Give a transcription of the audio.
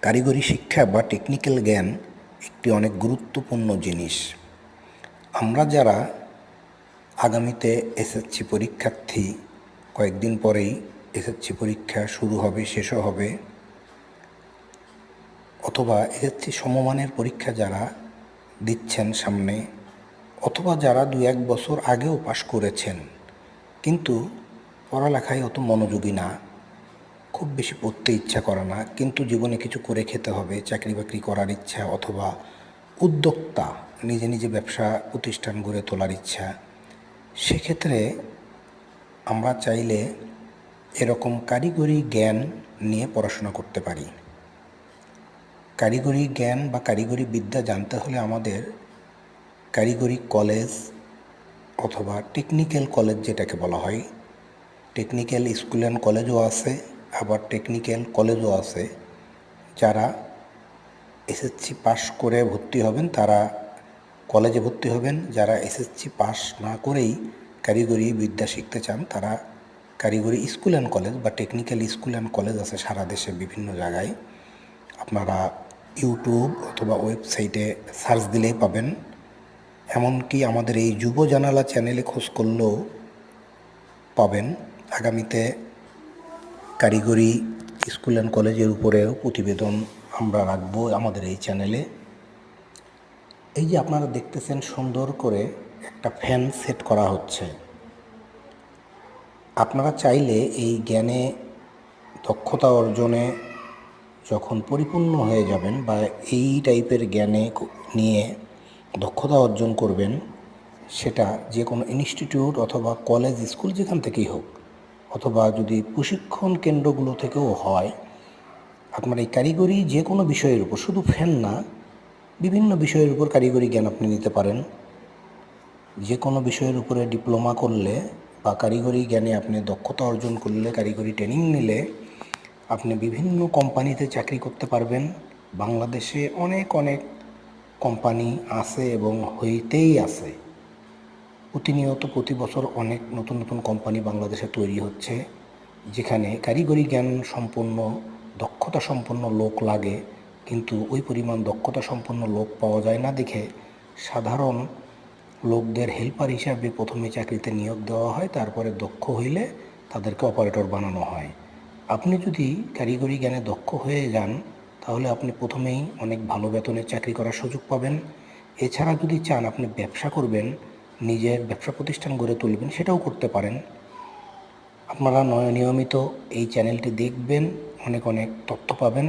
কারিগরি শিক্ষা বা টেকনিক্যাল জ্ঞান একটি অনেক গুরুত্বপূর্ণ জিনিস। আমরা যারা আগামীতে এসএসসি পরীক্ষার্থী, কয়েকদিন পরেই এসএসসি পরীক্ষা শুরু হবে, শেষও হবে, অথবা এসএসসি সমমানের পরীক্ষা যারা দিচ্ছেন সামনে, অথবা যারা 2-1 বছর আগেও পাশ করেছেন কিন্তু পড়ালেখায় অত মনোযোগী না, খুব বেশি পড়তে ইচ্ছা করে না, কিন্তু জীবনে কিছু করে খেতে হবে, চাকরি বাকরি করার ইচ্ছা, অথবা উদ্যোক্তা, নিজে নিজে ব্যবসা প্রতিষ্ঠান গড়ে তোলার ইচ্ছা, সেক্ষেত্রে আমরা চাইলে এরকম কারিগরি জ্ঞান নিয়ে পড়াশোনা করতে পারি। কারিগরি জ্ঞান বা কারিগরি বিদ্যা জানতে হলে আমাদের কারিগরি কলেজ অথবা টেকনিক্যাল কলেজ যেটাকে বলা হয়, টেকনিক্যাল স্কুল অ্যান্ড কলেজও আছে, আবার টেকনিক্যাল কলেজও আছে। যারা এসএসসি পাশ করে ভর্তি হবেন তারা কলেজে ভর্তি হবেন, যারা এসএসসি পাশ না করেই কারিগরি বিদ্যা শিখতে চান তারা কারিগরি স্কুল অ্যান্ড কলেজ বা টেকনিক্যাল স্কুল অ্যান্ড কলেজ আছে সারা দেশে বিভিন্ন জায়গায়। আপনারা ইউটিউব অথবা ওয়েবসাইটে সার্চ দিলেই পাবেন। এমনকি আমাদের এই যুব জানালা চ্যানেলে খোঁজ করলেও পাবেন। আগামীতে কারিগরি স্কুল অ্যান্ড কলেজের উপরেও প্রতিবেদন আমরা রাখবো আমাদের এই চ্যানেলে। এই যে আপনারা দেখতেছেন, সুন্দর করে একটা ফ্যান সেট করা হচ্ছে। আপনারা চাইলে এই জ্ঞানে দক্ষতা অর্জনে যখন পরিপূর্ণ হয়ে যাবেন বা এই টাইপের জ্ঞানে নিয়ে দক্ষতা অর্জন করবেন, সেটা যে কোনো ইনস্টিটিউট অথবা কলেজ স্কুল যেখান থেকেই হোক, অথবা যদি প্রশিক্ষণ কেন্দ্রগুলো থেকেও হয়, আপনার এই কারিগরি যে কোনো বিষয়ের উপর, শুধু ফ্যান না, বিভিন্ন বিষয়ের উপর কারিগরি জ্ঞান আপনি নিতে পারেন। যে কোনো বিষয়ের উপরে ডিপ্লোমা করলে বা কারিগরি জ্ঞানে আপনি দক্ষতা অর্জন করলে, কারিগরি ট্রেনিং নিলে আপনি বিভিন্ন কোম্পানিতে চাকরি করতে পারবেন। বাংলাদেশে অনেক অনেক কোম্পানি আছে এবং হইতেই আছে। প্রতিনিয়ত প্রতি বছর অনেক নতুন নতুন কোম্পানি বাংলাদেশে তৈরি হচ্ছে, যেখানে কারিগরি জ্ঞান সম্পন্ন, দক্ষতা সম্পন্ন লোক লাগে, কিন্তু ওই পরিমাণ দক্ষতা সম্পন্ন লোক পাওয়া যায় না দেখে সাধারণ লোকদের হেল্পার হিসাবে প্রথমে চাকরিতে নিয়োগ দেওয়া হয়, তারপরে দক্ষ হইলে তাদেরকে অপারেটর বানানো হয়। আপনি যদি কারিগরি জ্ঞানে দক্ষ হয়ে যান তাহলে আপনি প্রথমেই অনেক ভালো বেতনের চাকরি করার সুযোগ পাবেন। এছাড়া যদি চান আপনি ব্যবসা করবেন, নিজের ব্যবসা প্রতিষ্ঠান গড়ে তুলবেন, সেটাও করতে পারেন। আপনারা নিয়মিত এই চ্যানেলটি দেখবেন, অনেক অনেক তথ্য পাবেন।